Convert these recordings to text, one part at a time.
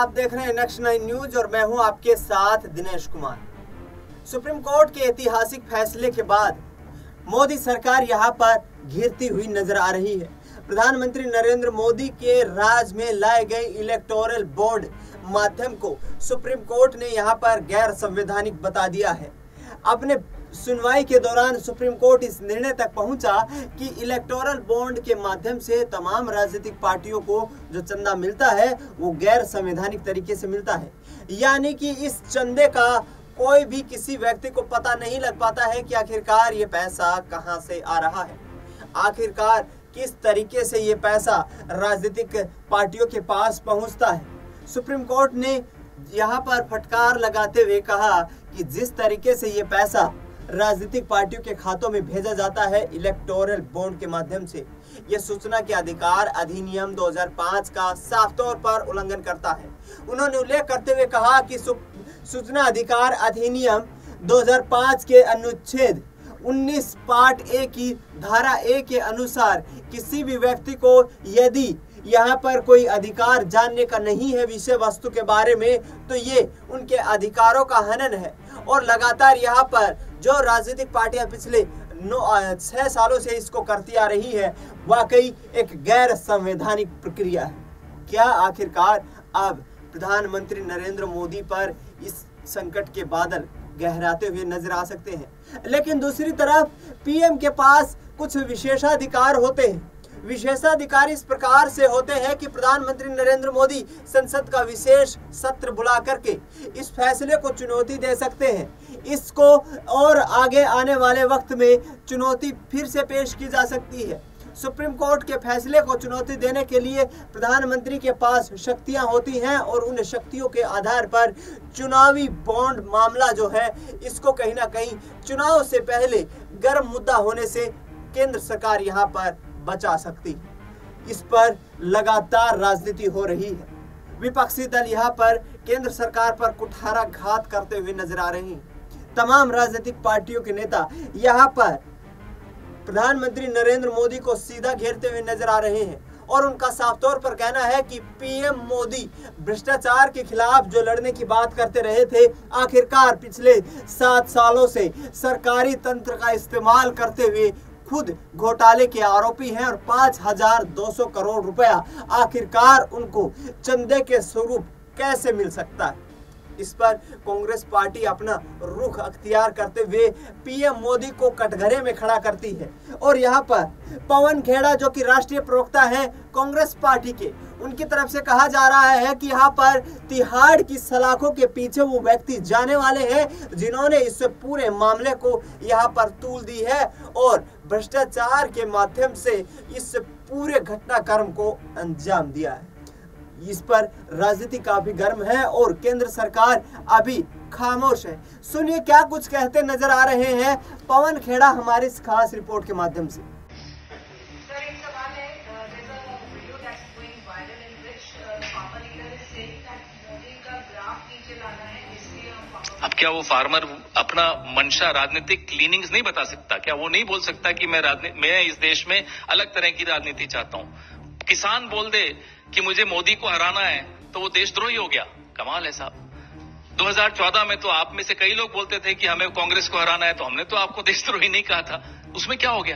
आप देख रहे हैं नेक्स्ट 9 न्यूज और मैं हूं आपके साथ दिनेश कुमार। सुप्रीम कोर्ट के ऐतिहासिक फैसले के बाद मोदी सरकार यहां पर घिरती हुई नजर आ रही है। प्रधानमंत्री नरेंद्र मोदी के राज में लाए गए इलेक्टोरल बॉन्ड माध्यम को सुप्रीम कोर्ट ने यहां पर गैर संवैधानिक बता दिया है। अपने सुनवाई के दौरान सुप्रीम कोर्ट इस निर्णय तक पहुंचा कि इलेक्टोरल बॉन्ड के माध्यम से तमाम राजनीतिक पार्टियों को जो चंदा मिलता है वो गैर संवैधानिक तरीके से मिलता है, यानी कि इस चंदे का कोई भी किसी व्यक्ति को पता नहीं लग पाता है कि आखिरकार ये पैसा कहां से आ रहा है, आखिरकार किस तरीके से ये पैसा राजनीतिक पार्टियों के पास पहुंचता है। सुप्रीम कोर्ट ने यहाँ पर फटकार लगाते हुए कहा कि जिस तरीके से ये पैसा राजनीतिक पार्टियों के खातों में भेजा जाता है इलेक्टोरल बॉन्ड के माध्यम से, यह सूचना के अधिकार अधिनियम 2005 का साफ तौर पर उल्लंघन करता है। उन्होंने उल्लेख करते हुए कहा कि सूचना अधिकार अधिनियम 2005 के अनुच्छेद 19 पार्ट ए की धारा ए के अनुसार किसी भी व्यक्ति को यदि यहाँ पर कोई अधिकार जानने का नहीं है विषय वस्तु के बारे में, तो ये उनके अधिकारों का हनन है। और लगातार यहाँ पर जो राजनीतिक पार्टियां पिछले 6 सालों से इसको करती आ रही है, वाकई एक गैर संवैधानिक प्रक्रिया है। क्या आखिरकार अब प्रधानमंत्री नरेंद्र मोदी पर इस संकट के बादल गहराते हुए नजर आ सकते हैं? लेकिन दूसरी तरफ पीएम के पास कुछ विशेषाधिकार होते हैं। विशेषाधिकार इस प्रकार से होते हैं कि प्रधानमंत्री नरेंद्र मोदी संसद का विशेष सत्र बुला करके इस फैसले को चुनौती दे सकते हैं। इसको और आगे आने वाले वक्त में चुनौती फिर से पेश की जा सकती है। सुप्रीम कोर्ट के फैसले को चुनौती देने के लिए प्रधानमंत्री के पास शक्तियां होती हैं और उन शक्तियों के आधार पर चुनावी बॉन्ड मामला जो है इसको कहीं ना कहीं चुनाव से पहले गर्म मुद्दा होने से केंद्र सरकार यहाँ पर बचा सकती है। इस पर लगातार राजनीति हो रही है। विपक्षी दल यहाँ पर केंद्र सरकार पर कुठाराघात करते हुए नजर आ रहे हैं। तमाम राजनीतिक पार्टियों के नेता यहाँ पर प्रधानमंत्री नरेंद्र मोदी को सीधा घेरते हुए नजर आ रहे हैं और उनका साफ तौर पर कहना है कि पीएम मोदी भ्रष्टाचार के खिलाफ जो लड़ने की बात करते रहे थे, आखिरकार पिछले 7 सालों से सरकारी तंत्र का इस्तेमाल करते हुए खुद घोटाले के आरोपी हैं और 5200 करोड़ रुपया आखिरकार उनको चंदे के स्वरूप कैसे मिल सकता है। इस पर कांग्रेस पार्टी अपना रुख अख्तियार करते हुए पीएम मोदी को कटघरे में खड़ा करती है और यहाँ पर पवन खेड़ा जो कि राष्ट्रीय प्रवक्ता है कांग्रेस पार्टी के, उनकी तरफ से कहा जा रहा है कि यहाँ पर तिहाड़ की सलाखों के पीछे वो व्यक्ति जाने वाले हैं जिन्होंने इस पूरे मामले को यहाँ पर तूल दी है और भ्रष्टाचार के माध्यम से इस पूरे घटनाक्रम को अंजाम दिया है। इस पर राजनीति काफी गर्म है और केंद्र सरकार अभी खामोश है। सुनिए क्या कुछ कहते नजर आ रहे हैं पवन खेड़ा हमारी इस खास रिपोर्ट के माध्यम से। अब क्या वो फार्मर अपना मंशा राजनीतिक लीनिंग्स नहीं बता सकता? क्या वो नहीं बोल सकता कि मैं इस देश में अलग तरह की राजनीति चाहता हूँ? किसान बोल दे कि मुझे मोदी को हराना है तो वो देशद्रोही हो गया? कमाल है साहब। 2014 में तो आप में से कई लोग बोलते थे कि हमें कांग्रेस को हराना है, तो हमने तो आपको देशद्रोही नहीं कहा था। उसमें क्या हो गया?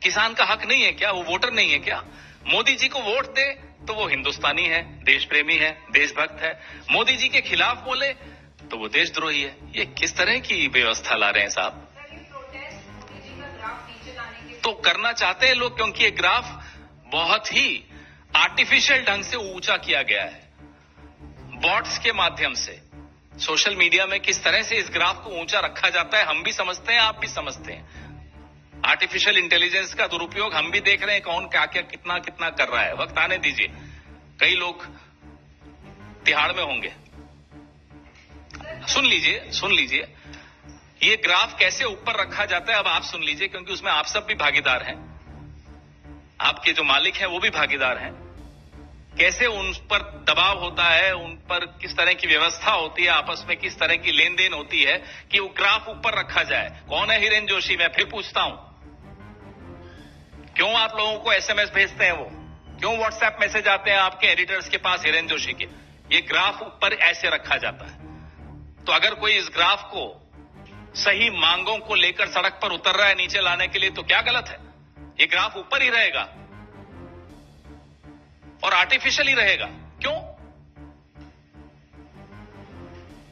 किसान का हक नहीं है क्या? वो वोटर नहीं है क्या? मोदी जी को वोट दे तो वो हिंदुस्तानी है, देश प्रेमी है, देशभक्त है। मोदी जी के खिलाफ बोले तो वो देशद्रोही है। ये किस तरह की व्यवस्था ला रहे हैं साहब? तो करना चाहते हैं लोग क्योंकि ये ग्राफ बहुत ही आर्टिफिशियल ढंग से ऊंचा किया गया है बॉट्स के माध्यम से। सोशल मीडिया में किस तरह से इस ग्राफ को ऊंचा रखा जाता है हम भी समझते हैं, आप भी समझते हैं। आर्टिफिशियल इंटेलिजेंस का दुरुपयोग हम भी देख रहे हैं, कौन क्या क्या कितना कितना कर रहा है। वक्त आने दीजिए, कई लोग तिहाड़ में होंगे। सुन लीजिए ये ग्राफ कैसे ऊपर रखा जाता है। अब आप सुन लीजिए क्योंकि उसमें आप सब भी भागीदार हैं, आपके जो मालिक हैं वो भी भागीदार हैं। कैसे उन पर दबाव होता है, उन पर किस तरह की व्यवस्था होती है, आपस में किस तरह की लेन देन होती है कि वो ग्राफ ऊपर रखा जाए। कौन है हिरेन जोशी? मैं फिर पूछता हूं, क्यों आप लोगों को एसएमएस भेजते हैं? वो क्यों व्हाट्सएप मैसेज आते हैं आपके एडिटर्स के पास हिरेन जोशी के? ये ग्राफ ऊपर ऐसे रखा जाता है। तो अगर कोई इस ग्राफ को सही मांगों को लेकर सड़क पर उतर रहा है नीचे लाने के लिए, तो क्या गलत है? ये ग्राफ ऊपर ही रहेगा और आर्टिफिशियल ही रहेगा। क्यों?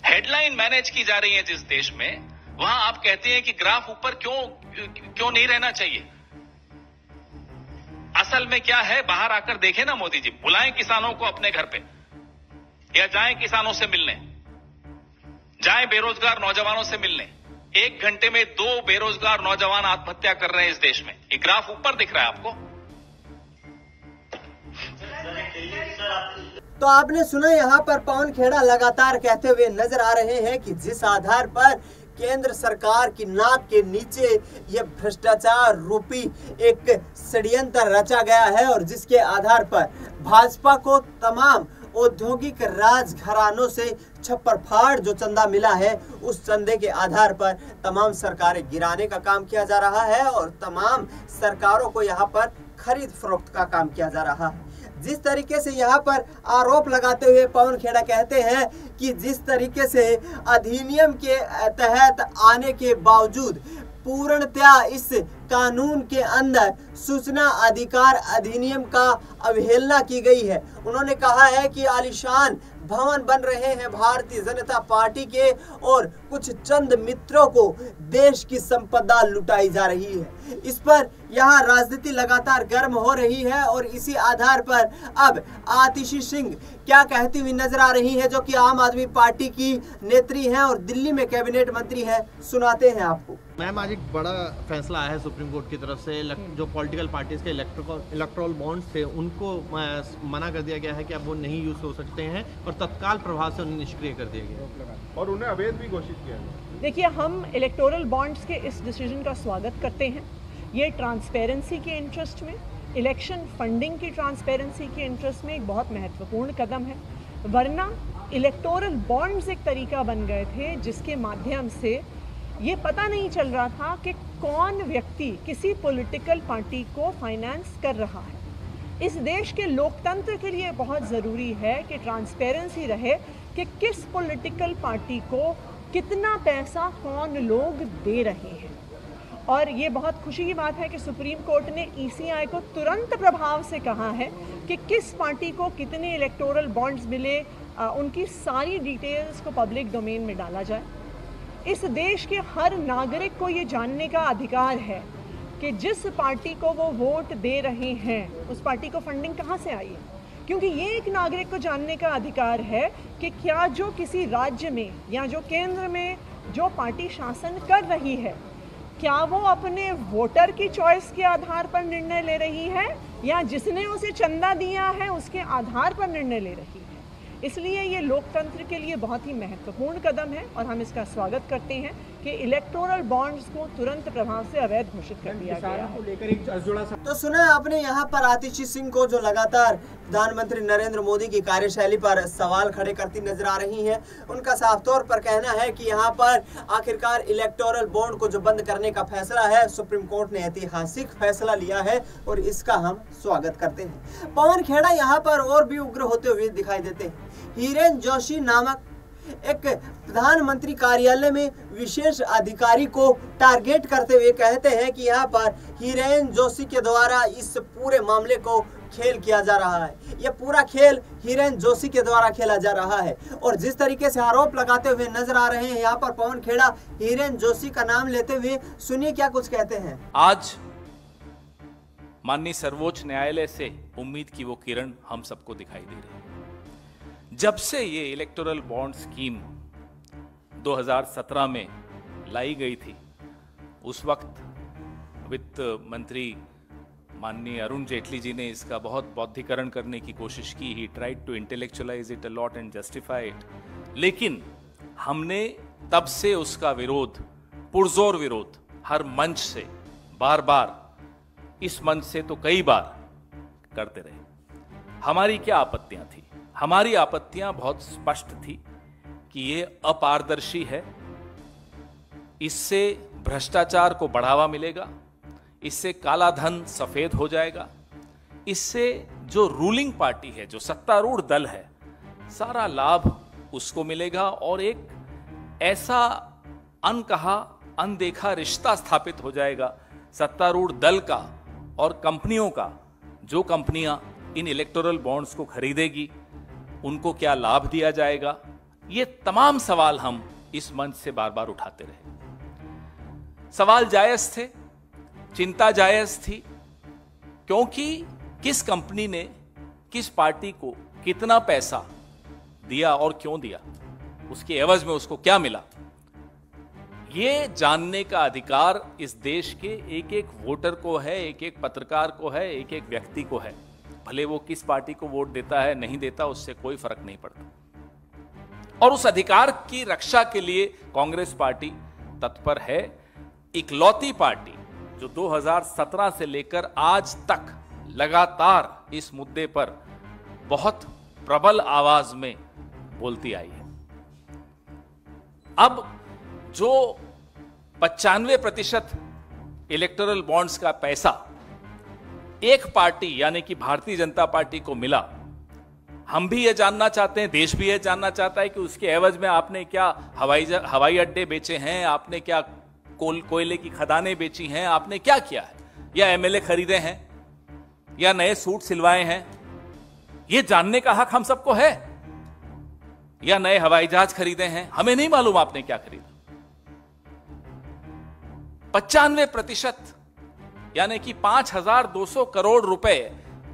हेडलाइन मैनेज की जा रही है जिस देश में, वहां आप कहते हैं कि ग्राफ ऊपर क्यों नहीं रहना चाहिए। असल में क्या है, बाहर आकर देखें ना मोदी जी, बुलाएं किसानों को अपने घर पे, या जाएं किसानों से मिलने, जाएं बेरोजगार नौजवानों से मिलने। 1 घंटे में 2 बेरोजगार नौजवान आत्महत्या कर रहे हैं इस देश में। ये ग्राफ ऊपर दिख रहा है आपको? तो आपने सुना, यहाँ पर पवन खेड़ा लगातार कहते हुए नजर आ रहे हैं कि जिस आधार पर केंद्र सरकार की नाक के नीचे ये भ्रष्टाचार रूपी एक षड्यंत्र रचा गया है और जिसके आधार पर भाजपा को तमाम औद्योगिक राजघरानों से छप्पर फाड़ जो चंदा मिला है, उस चंदे के आधार पर तमाम सरकारें गिराने का काम किया जा रहा है और तमाम सरकारों को यहाँ पर खरीद फरोख्त का काम किया जा रहा है। जिस तरीके से यहाँ पर आरोप लगाते हुए पवन खेड़ा कहते हैं कि जिस तरीके से अधिनियम के तहत आने के बावजूद पूर्णतया इस कानून के अंदर सूचना अधिकार अधिनियम का अवहेलना की गई है। उन्होंने कहा है कि आलीशान भवन बन रहे हैं भारतीय जनता पार्टी के और कुछ चंद मित्रों को देश की संपदा लुटाई जा रही है। इस पर यहाँ राजनीति लगातार गर्म हो रही है और इसी आधार पर अब आतिशी सिंह क्या कहती हुई नजर आ रही है, जो कि आम आदमी पार्टी की नेत्री हैं और दिल्ली में कैबिनेट मंत्री हैं। सुनाते हैं आपको। मैम, आज एक बड़ा फैसला आया है सुप्रीम कोर्ट की तरफ से। जो पॉलिटिकल पार्टीज के इलेक्टोरल बॉन्ड्स थे उनको मना कर दिया गया है कि अब वो नहीं यूज हो सकते हैं और तत्काल प्रभाव से उन्हें निष्क्रिय कर दिया गया और उन्हें अवैध भी घोषित किया है। देखिए, हम इलेक्टोरल बॉन्ड्स के इस डिसीजन का स्वागत करते हैं। ये ट्रांसपेरेंसी के इंटरेस्ट में, इलेक्शन फंडिंग की ट्रांसपेरेंसी के इंटरेस्ट में एक बहुत महत्वपूर्ण कदम है। वरना इलेक्टोरल बॉन्ड्स एक तरीका बन गए थे जिसके माध्यम से ये पता नहीं चल रहा था कि कौन व्यक्ति किसी पॉलिटिकल पार्टी को फाइनेंस कर रहा है। इस देश के लोकतंत्र के लिए बहुत ज़रूरी है कि ट्रांसपेरेंसी रहे कि किस पॉलिटिकल पार्टी को कितना पैसा कौन लोग दे रहे हैं। और ये बहुत खुशी की बात है कि सुप्रीम कोर्ट ने ECI को तुरंत प्रभाव से कहा है कि किस पार्टी को कितने इलेक्टोरल बॉन्ड्स मिले, उनकी सारी डिटेल्स को पब्लिक डोमेन में डाला जाए। इस देश के हर नागरिक को ये जानने का अधिकार है कि जिस पार्टी को वो वोट दे रहे हैं उस पार्टी को फंडिंग कहाँ से आई है, क्योंकि ये एक नागरिक को जानने का अधिकार है कि क्या जो किसी राज्य में या जो केंद्र में जो पार्टी शासन कर रही है, क्या वो अपने वोटर की चॉइस के आधार पर निर्णय ले रही है या जिसने उसे चंदा दिया है उसके आधार पर निर्णय ले रही है। इसलिए ये लोकतंत्र के लिए बहुत ही महत्वपूर्ण कदम है और हम इसका स्वागत करते हैं कि इलेक्टोरल बॉन्ड्स को तुरंत प्रभाव से अवैध घोषित कर दिया गया है। तो सुना आपने यहाँ पर आतिशी सिंह को, जो लगातार प्रधानमंत्री नरेंद्र मोदी की कार्यशैली पर सवाल खड़े करती नजर आ रही हैं। उनका साफ तौर पर कहना है कि यहाँ पर आखिरकार इलेक्टोरल बॉन्ड को जो बंद करने का फैसला है, सुप्रीम कोर्ट ने ऐतिहासिक फैसला लिया है और इसका हम स्वागत करते हैं। पवन खेड़ा यहाँ पर और भी उग्र होते हुए दिखाई देते हैं। हिरेन जोशी नामक एक प्रधानमंत्री कार्यालय में विशेष अधिकारी को टारगेट करते हुए कहते हैं कि यहाँ पर हिरेन जोशी के द्वारा इस पूरे मामले को खेल किया जा रहा है। यह पूरा खेल हिरेन जोशी के द्वारा खेला जा रहा है और जिस तरीके से आरोप लगाते हुए नजर आ रहे हैं यहाँ पर पवन खेड़ा हिरेन जोशी का नाम लेते हुए, सुनिए क्या कुछ कहते हैं। आज माननीय सर्वोच्च न्यायालय से उम्मीद की वो किरण हम सबको दिखाई दे रही है। जब से ये इलेक्टोरल बॉन्ड स्कीम 2017 में लाई गई थी, उस वक्त वित्त मंत्री माननीय अरुण जेटली जी ने इसका बहुत बौद्धिकरण करने की कोशिश की। He tried to intellectualise it a lot and justify it, लेकिन हमने तब से उसका विरोध, पुरजोर विरोध, हर मंच से, बार बार, इस मंच से तो कई बार करते रहे। हमारी क्या आपत्तियां थी? हमारी आपत्तियां बहुत स्पष्ट थी कि ये अपारदर्शी है, इससे भ्रष्टाचार को बढ़ावा मिलेगा, इससे काला धन सफेद हो जाएगा, इससे जो रूलिंग पार्टी है, जो सत्तारूढ़ दल है, सारा लाभ उसको मिलेगा और एक ऐसा अनकहा अनदेखा रिश्ता स्थापित हो जाएगा सत्तारूढ़ दल का और कंपनियों का। जो कंपनियां इन इलेक्टोरल बॉन्ड्स को खरीदेगी उनको क्या लाभ दिया जाएगा, ये तमाम सवाल हम इस मंच से बार बार उठाते रहे। सवाल जायज थे, चिंता जायज थी, क्योंकि किस कंपनी ने किस पार्टी को कितना पैसा दिया और क्यों दिया, उसके एवज में उसको क्या मिला, ये जानने का अधिकार इस देश के एक एक वोटर को है, एक एक पत्रकार को है, एक एक व्यक्ति को है। भले वो किस पार्टी को वोट देता है नहीं देता, उससे कोई फर्क नहीं पड़ता। और उस अधिकार की रक्षा के लिए कांग्रेस पार्टी तत्पर है। इकलौती पार्टी जो 2017 से लेकर आज तक लगातार इस मुद्दे पर बहुत प्रबल आवाज में बोलती आई है। अब जो 95% इलेक्टोरल बॉन्ड्स का पैसा एक पार्टी यानी कि भारतीय जनता पार्टी को मिला, हम भी ये जानना चाहते हैं, देश भी ये जानना चाहता है कि उसके एवज में आपने क्या हवाई अड्डे बेचे हैं, आपने क्या कोयले की खदानें बेची हैं, आपने क्या किया है, या एमएलए खरीदे हैं, या नए सूट सिलवाए हैं। ये जानने का हक हम सबको है। या नए हवाई जहाज खरीदे हैं, हमें नहीं मालूम आपने क्या खरीदा। 95% यानी कि 5,200 करोड़ रुपए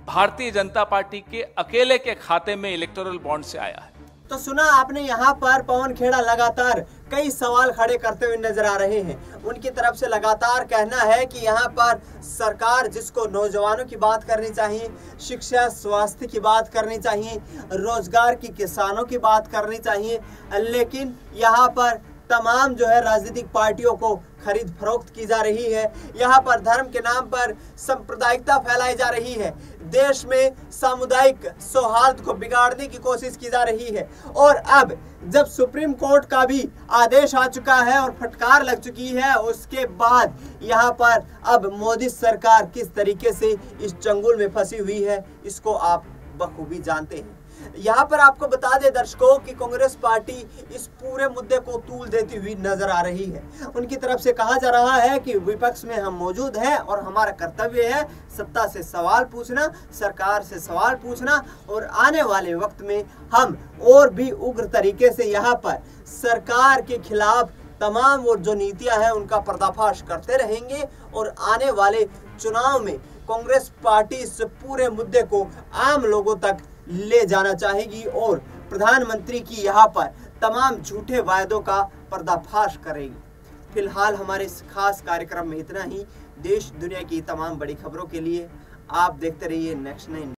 भारतीय जनता पार्टी के अकेले के खाते में इलेक्टोरल बॉन्ड से आया है। तो सुना आपने, यहाँ पर पवन खेड़ा लगातार कई सवाल खड़े करते हुए नजर आ रहे हैं। उनकी तरफ से लगातार कहना है कि यहाँ पर सरकार जिसको नौजवानों की बात करनी चाहिए, शिक्षा स्वास्थ्य की बात करनी चाहिए, रोजगार की, किसानों की बात करनी चाहिए, लेकिन यहाँ पर तमाम जो है राजनीतिक पार्टियों को खरीद फरोख्त की जा रही है। यहाँ पर धर्म के नाम पर सांप्रदायिकता फैलाई जा रही है, देश में सामुदायिक सौहार्द को बिगाड़ने की कोशिश की जा रही है। और अब जब सुप्रीम कोर्ट का भी आदेश आ चुका है और फटकार लग चुकी है, उसके बाद यहाँ पर अब मोदी सरकार किस तरीके से इस चंगुल में फंसी हुई है, इसको आप बखूबी जानते हैं। यहाँ पर आपको बता दें दर्शकों कि कांग्रेस पार्टी इस पूरे मुद्दे को तूल देती हुई नजर आ रही है। उनकी तरफ से कहा जा रहा है कि विपक्ष में हम मौजूद हैं और हमारा कर्तव्य है सत्ता से सवाल पूछना, सरकार से सवाल पूछना, और आने वाले वक्त में हम और भी उग्र तरीके से यहाँ पर सरकार के खिलाफ तमाम वो जो नीतियां हैं उनका पर्दाफाश करते रहेंगे। और आने वाले चुनाव में कांग्रेस पार्टी इस पूरे मुद्दे को आम लोगों तक ले जाना चाहेगी और प्रधानमंत्री की यहाँ पर तमाम झूठे वायदों का पर्दाफाश करेगी। फिलहाल हमारे इस खास कार्यक्रम में इतना ही। देश दुनिया की तमाम बड़ी खबरों के लिए आप देखते रहिए नेक्स्ट 9।